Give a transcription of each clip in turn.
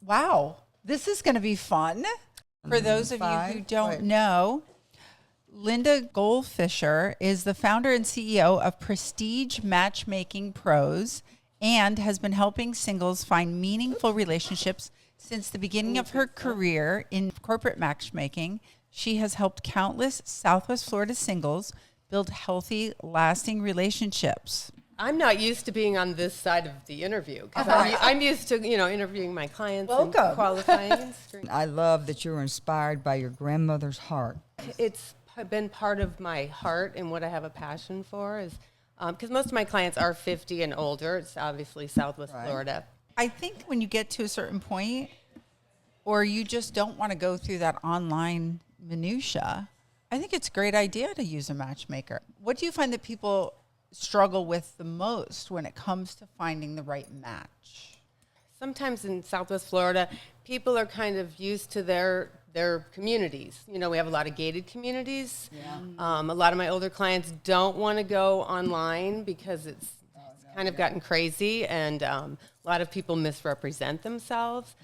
Wow, this is going to be fun. For those of you who don't know, Linda Goldfischer is the founder and CEO of Prestige Matchmaking Pros and has been helping singles find meaningful relationships since the beginning of her career in corporate matchmaking. She has helped countless Southwest Florida singles build healthy, lasting relationships. I'm not used to being on this side of the interview because I'm used to, interviewing my clients and qualifying and screening. I love that you were inspired by your grandmother's heart. It's been part of my heart and what I have a passion for is because most of my clients are 50 and older. It's obviously Southwest Florida. I think when you get to a certain point or you just don't want to go through that online minutia, I think it's a great idea to use a matchmaker. What do you find that people struggle with the most when it comes to finding the right match? Sometimes in Southwest Florida, people are kind of used to their communities. We have a lot of gated communities. Yeah. A lot of my older clients don't want to go online because it's kind of gotten crazy, and a lot of people misrepresent themselves.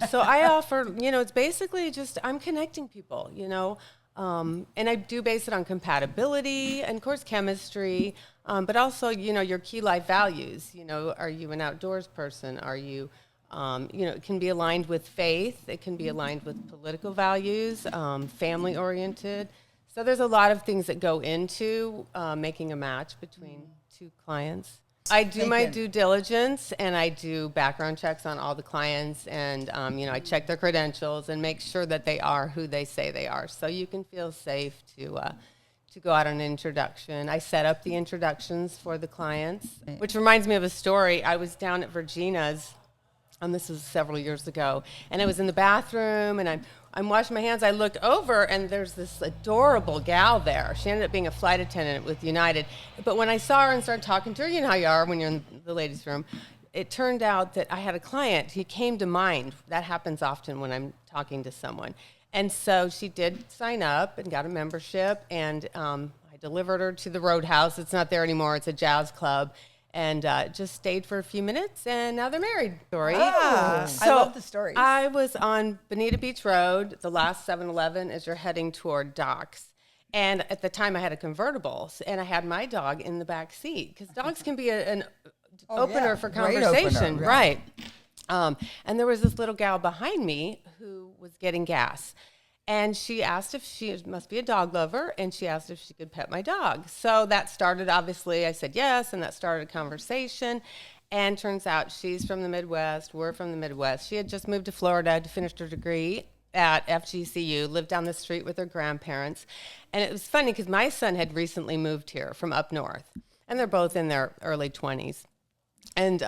So I offer, it's basically just I'm connecting people, and I do base it on compatibility and, of course, chemistry, but also, your key life values. Are you an outdoors person? Are you, it can be aligned with faith. It can be aligned with political values, family-oriented. So there's a lot of things that go into making a match between two clients. I do my due diligence, and I do background checks on all the clients, and I check their credentials and make sure that they are who they say they are. So you can feel safe to go out on an introduction. I set up the introductions for the clients, which reminds me of a story. I was down at Virginia's, and this was several years ago, and I was in the bathroom, and I'm washing my hands. I look over, and there's this adorable gal there. She ended up being a flight attendant with United. But when I saw her and started talking to her, you know how you are when you're in the ladies' room, it turned out that I had a client. He came to mind. That happens often when I'm talking to someone. And so she did sign up and got a membership, and I delivered her to the Roadhouse. It's not there anymore. It's a jazz club. And just stayed for a few minutes, and now they're married. Story. Ah, So I love the stories. I was on Bonita Beach Road, the last 7-Eleven as you're heading toward docks. And at the time, I had a convertible, and I had my dog in the back seat, because dogs can be an opener for conversation. Opener, right. And there was this little gal behind me who was getting gas. And she asked if she must be a dog lover, and she asked if she could pet my dog. So that started, obviously, I said yes, and that started a conversation. And turns out she's from the Midwest, we're from the Midwest. She had just moved to Florida to finish her degree at FGCU, lived down the street with her grandparents. And it was funny because my son had recently moved here from up north, and they're both in their early 20s. And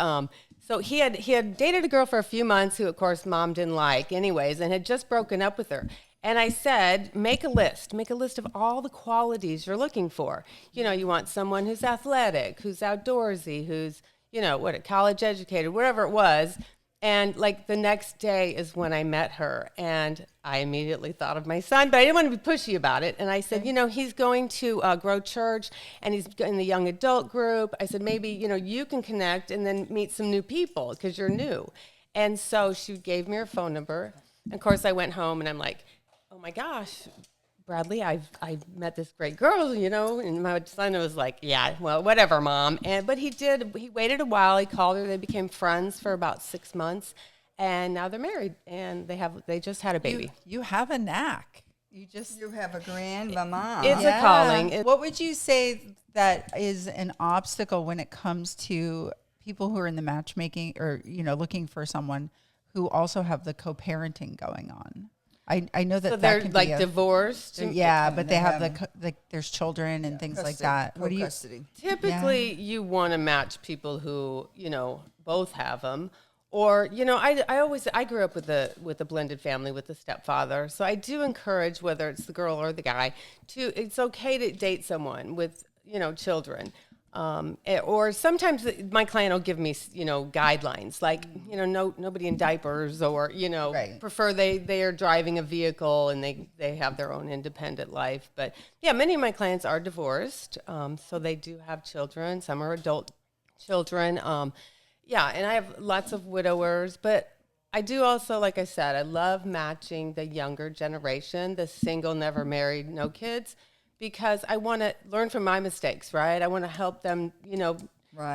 so he had dated a girl for a few months who, of course, mom didn't like anyways, and had just broken up with her. And I said, make a list of all the qualities you're looking for. You want someone who's athletic, who's outdoorsy, who's, college educated, whatever it was. And like the next day is when I met her, and I immediately thought of my son, but I didn't want to be pushy about it. And I said, he's going to Grow Church, and he's in the young adult group. I said, maybe, you can connect and then meet some new people because you're new. And so she gave me her phone number. And of course, I went home, and I'm like, oh my gosh, Bradley, I met this great girl, and my son was like, yeah, well, whatever, Mom. But he waited a while. He called her. They became friends for about 6 months, and now they're married, and they just had a baby. You have a knack. You have a grandmama. It's a calling. What would you say that is an obstacle when it comes to people who are in the matchmaking or, looking for someone who also have the co-parenting going on? I know that so that they're can like be divorced. Yeah, but they have there's children and things like that. What do you? Custody. Typically, you want to match people who both have them, or I grew up with a blended family with a stepfather, so I do encourage whether it's the girl or the guy it's okay to date someone with children. Or sometimes my client will give me, guidelines like, nobody in diapers or, prefer they are driving a vehicle and they have their own independent life. But yeah, many of my clients are divorced. So they do have children. Some are adult children. And I have lots of widowers, but I do also, like I said, I love matching the younger generation, the single, never married, no kids, because I want to learn from my mistakes, right? I want to help them,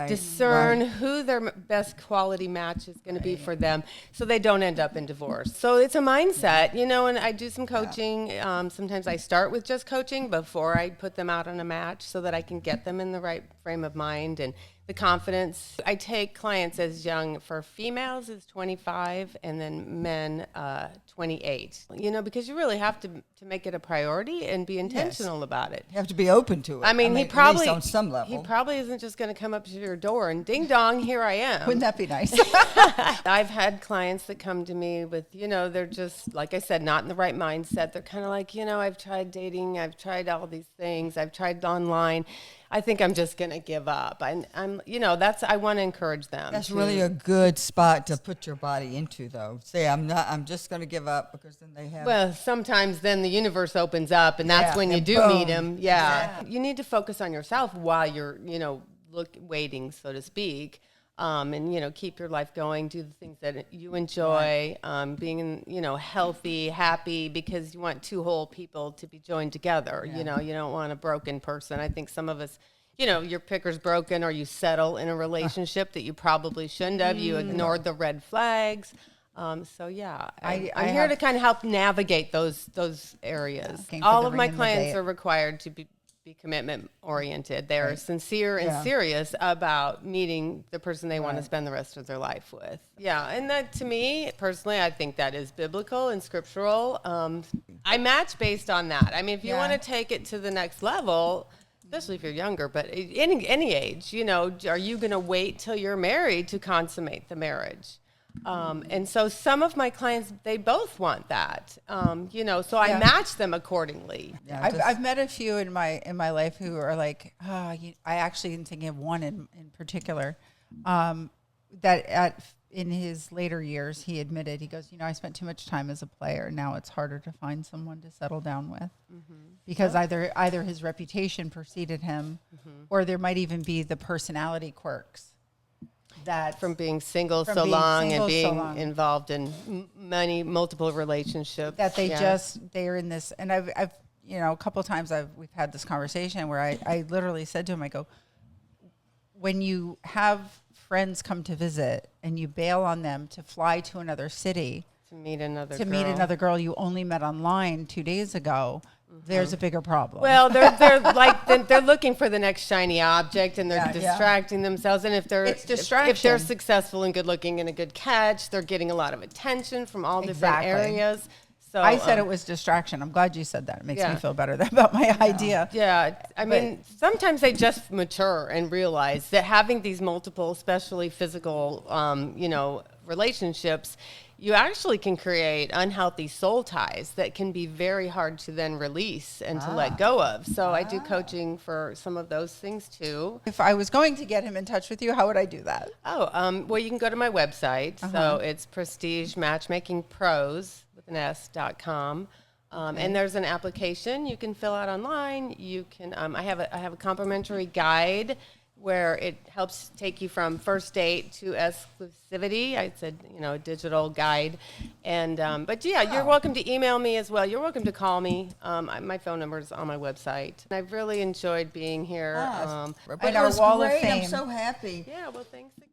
discern who their best quality match is going to be for them so they don't end up in divorce. So it's a mindset, and I do some coaching. Sometimes I start with just coaching before I put them out on a match so that I can get them in the right frame of mind and the confidence. I take clients as young. For females is 25 and then men 28, because you really have to make it a priority and be intentional about it. You have to be open to it. I mean, he at probably, least on some level. he probably isn't just going to come up to your door and ding dong, here I am. Wouldn't that be nice? I've had clients that come to me with, they're just, like I said, not in the right mindset. They're kind of like, I've tried dating, I've tried all these things, I've tried online. I think I'm just going to give up. I want to encourage them. That's really a good spot to put your body into, though. Say, I'm just going to give up, because then they have. Well, sometimes then the universe opens up, and that's when you do boom. meet them. Yeah. You need to focus on yourself while you're, waiting, so to speak. And, keep your life going, do the things that you enjoy, being, healthy, happy, because you want two whole people to be joined together. You don't want a broken person. I think some of us, your picker's broken, or you settle in a relationship that you probably shouldn't have. You ignored the red flags. I'm here to kind of help navigate those areas. All of my clients are required to be commitment oriented. They're sincere and serious about meeting the person they want to spend the rest of their life with. Yeah, and that, to me personally, I think that is biblical and scriptural. I match based on that. I mean, if you want to take it to the next level, especially if you're younger, but any age, are you going to wait till you're married to consummate the marriage? And so some of my clients, they both want that, so I match them accordingly. Yeah, I've met a few in my life who are like, I actually am thinking of one in particular, that in his later years, he admitted, he goes, I spent too much time as a player. Now it's harder to find someone to settle down with, because either his reputation preceded him, or there might even be the personality quirks. That from being single so long and being involved in multiple relationships, that they're in this. And I've a couple of times we've had this conversation where I literally said to him, I go, when you have friends come to visit and you bail on them to fly to another city to meet another girl you only met online 2 days ago, there's a bigger problem. Well, they're looking for the next shiny object, and they're distracting themselves. And if they're successful and good looking and a good catch, they're getting a lot of attention from all different areas. So I said it was distraction. I'm glad you said that. It makes me feel better about my idea. Yeah. I mean, sometimes they just mature and realize that having these multiple, especially physical, relationships, you actually can create unhealthy soul ties that can be very hard to then release and to let go of. So I do coaching for some of those things too. If I was going to get him in touch with you, how would I do that? Well, you can go to my website. So it's Prestige Matchmaking Pros with an S.com. And there's an application you can fill out online. You can. I have a complimentary guide where it helps take you from first date to exclusivity. I said, a digital guide. And, you're welcome to email me as well. You're welcome to call me. My phone number is on my website. I've really enjoyed being here. But our it was wall of great. fame. I'm so happy. Yeah, well, thanks again.